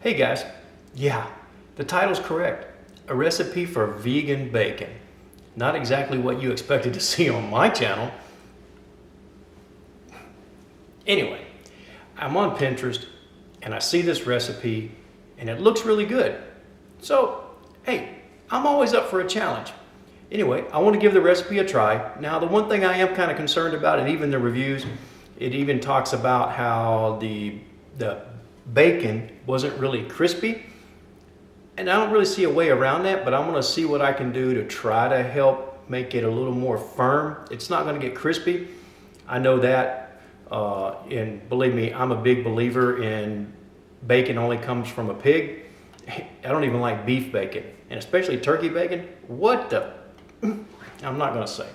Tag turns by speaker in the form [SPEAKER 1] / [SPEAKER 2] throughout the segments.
[SPEAKER 1] Hey guys, yeah, the title's correct. A recipe for vegan bacon. Not exactly what you expected to see on my channel. Anyway, I'm on Pinterest and I see this recipe and it looks really good. So, hey, I'm always up for a challenge. Anyway, I want to give the recipe a try. Now, the one thing I am kind of concerned about, and even the reviews, it even talks about how the bacon wasn't really crispy. And I don't really see a way around that, but I'm going to see what I can do to try to help make it a little more firm. It's not going to get crispy. I know that, and believe me, I'm a big believer in bacon only comes from a pig. I don't even like beef bacon, and especially turkey bacon. What the? I'm not going to say.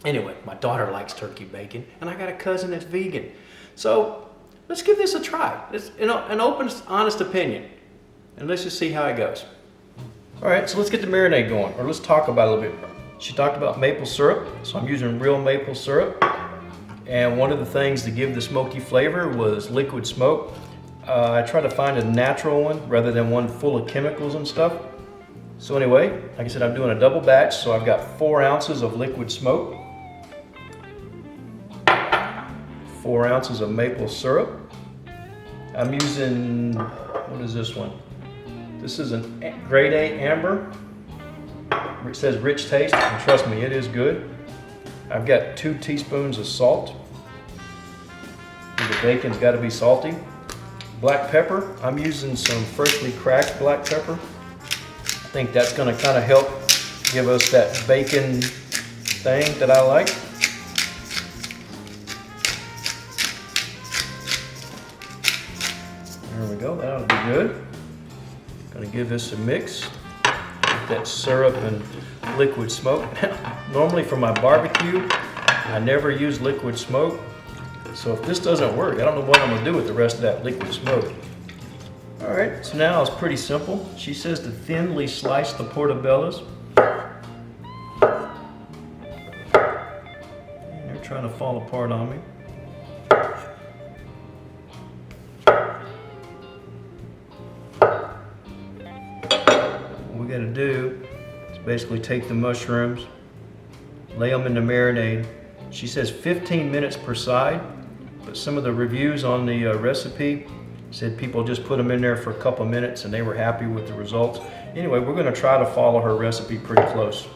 [SPEAKER 1] Anyway, my daughter likes turkey bacon, and I got a cousin that's vegan. So let's give this a try. It's an open, honest opinion, and let's just see how it goes. All right, so let's get the marinade going, or let's talk about it a little bit. She talked about maple syrup, so I'm using real maple syrup. And one of the things to give the smoky flavor was liquid smoke. I try to find a natural one rather than one full of chemicals and stuff. So anyway, like I said, I'm doing a double batch, so I've got 4 ounces of liquid smoke, 4 ounces of maple syrup. I'm using, what is this one? This is a grade A amber. It says rich taste, and trust me, it is good. I've got 2 teaspoons of salt. The bacon's got to be salty. Black pepper, I'm using some freshly cracked black pepper. I think that's going to kind of help give us that bacon thing that I like. There we go, that ought to be good. Going to give this a mix with that syrup and liquid smoke. Normally for my barbecue, I never use liquid smoke. So if this doesn't work, I don't know what I'm going to do with the rest of that liquid smoke. All right, so now it's pretty simple. She says to thinly slice the portabellas. And they're trying to fall apart on me. What we got to do is basically take the mushrooms, lay them in the marinade. She says 15 minutes per side, but some of the reviews on the recipe said people just put them in there for a couple minutes and they were happy with the results. Anyway, we're going to try to follow her recipe pretty close.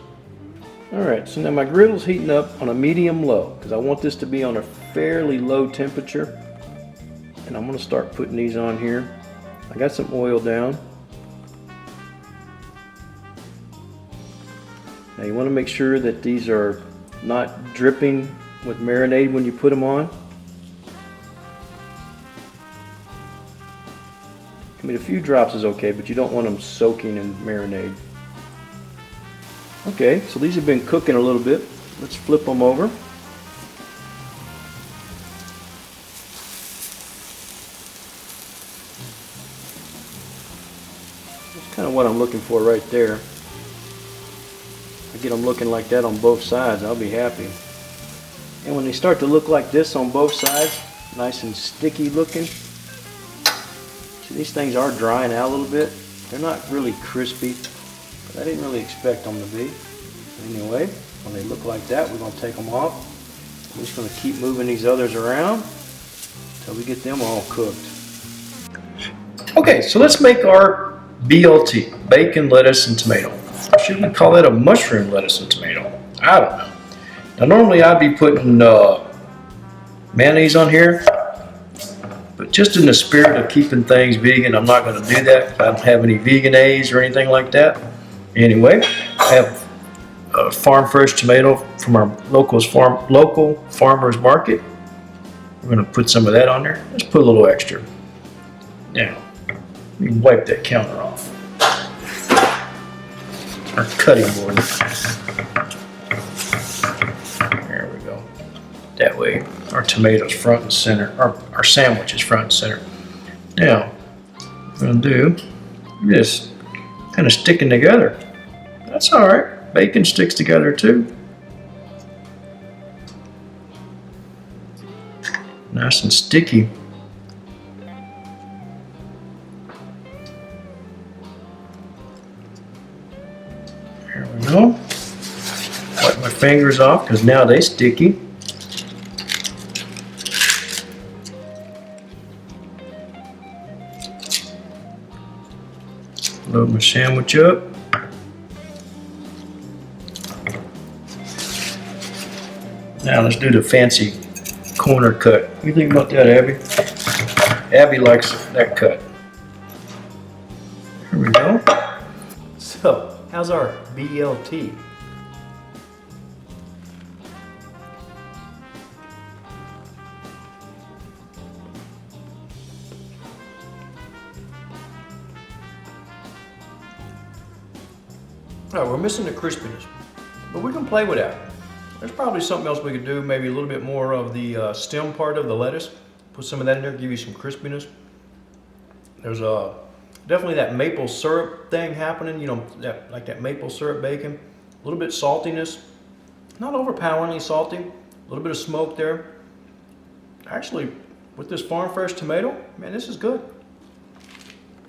[SPEAKER 1] All right, so now my griddle's heating up on a medium low because I want this to be on a fairly low temperature. And I'm going to start putting these on here. I got some oil down. Now you want to make sure that these are not dripping with marinade when you put them on. I mean, a few drops is okay, but you don't want them soaking in marinade. Okay, so these have been cooking a little bit. Let's flip them over. That's kind of what I'm looking for right there. If I get them looking like that on both sides, I'll be happy. And when they start to look like this on both sides, nice and sticky looking, see, these things are drying out a little bit. They're not really crispy, but I didn't really expect them to be. Anyway, when they look like that, we're going to take them off. We're just going to keep moving these others around until we get them all cooked. Okay, so let's make our BLT, bacon, lettuce, and tomato. Or should we call it a mushroom, lettuce, and tomato? I don't know. Now normally I'd be putting mayonnaise on here, but just in the spirit of keeping things vegan, I'm not going to do that. I don't have any veganese or anything like that. Anyway, I have a farm fresh tomato from our local farmer's market. We're going to put some of that on there. Let's put a little extra. Now, let me wipe that counter off. Our cutting board. There we go. That way our tomatoes front and center, our sandwich is front and center. Now, what I'm going to do is kind of sticking together. That's all right. Bacon sticks together too. Nice and sticky. Here we go. Wipe my fingers off because now they sticky. Load my sandwich up. Now let's do the fancy corner cut. What do you think about that, Abby? Abby likes that cut. Here we go. So, how's our BLT? All right, we're missing the crispiness, but we can play with that. There's probably something else we could do, maybe a little bit more of the stem part of the lettuce. Put some of that in there, give you some crispiness. There's definitely that maple syrup thing happening, you know, like that maple syrup bacon. A little bit saltiness, not overpoweringly salty. A little bit of smoke there. Actually, with this farm fresh tomato, man, this is good.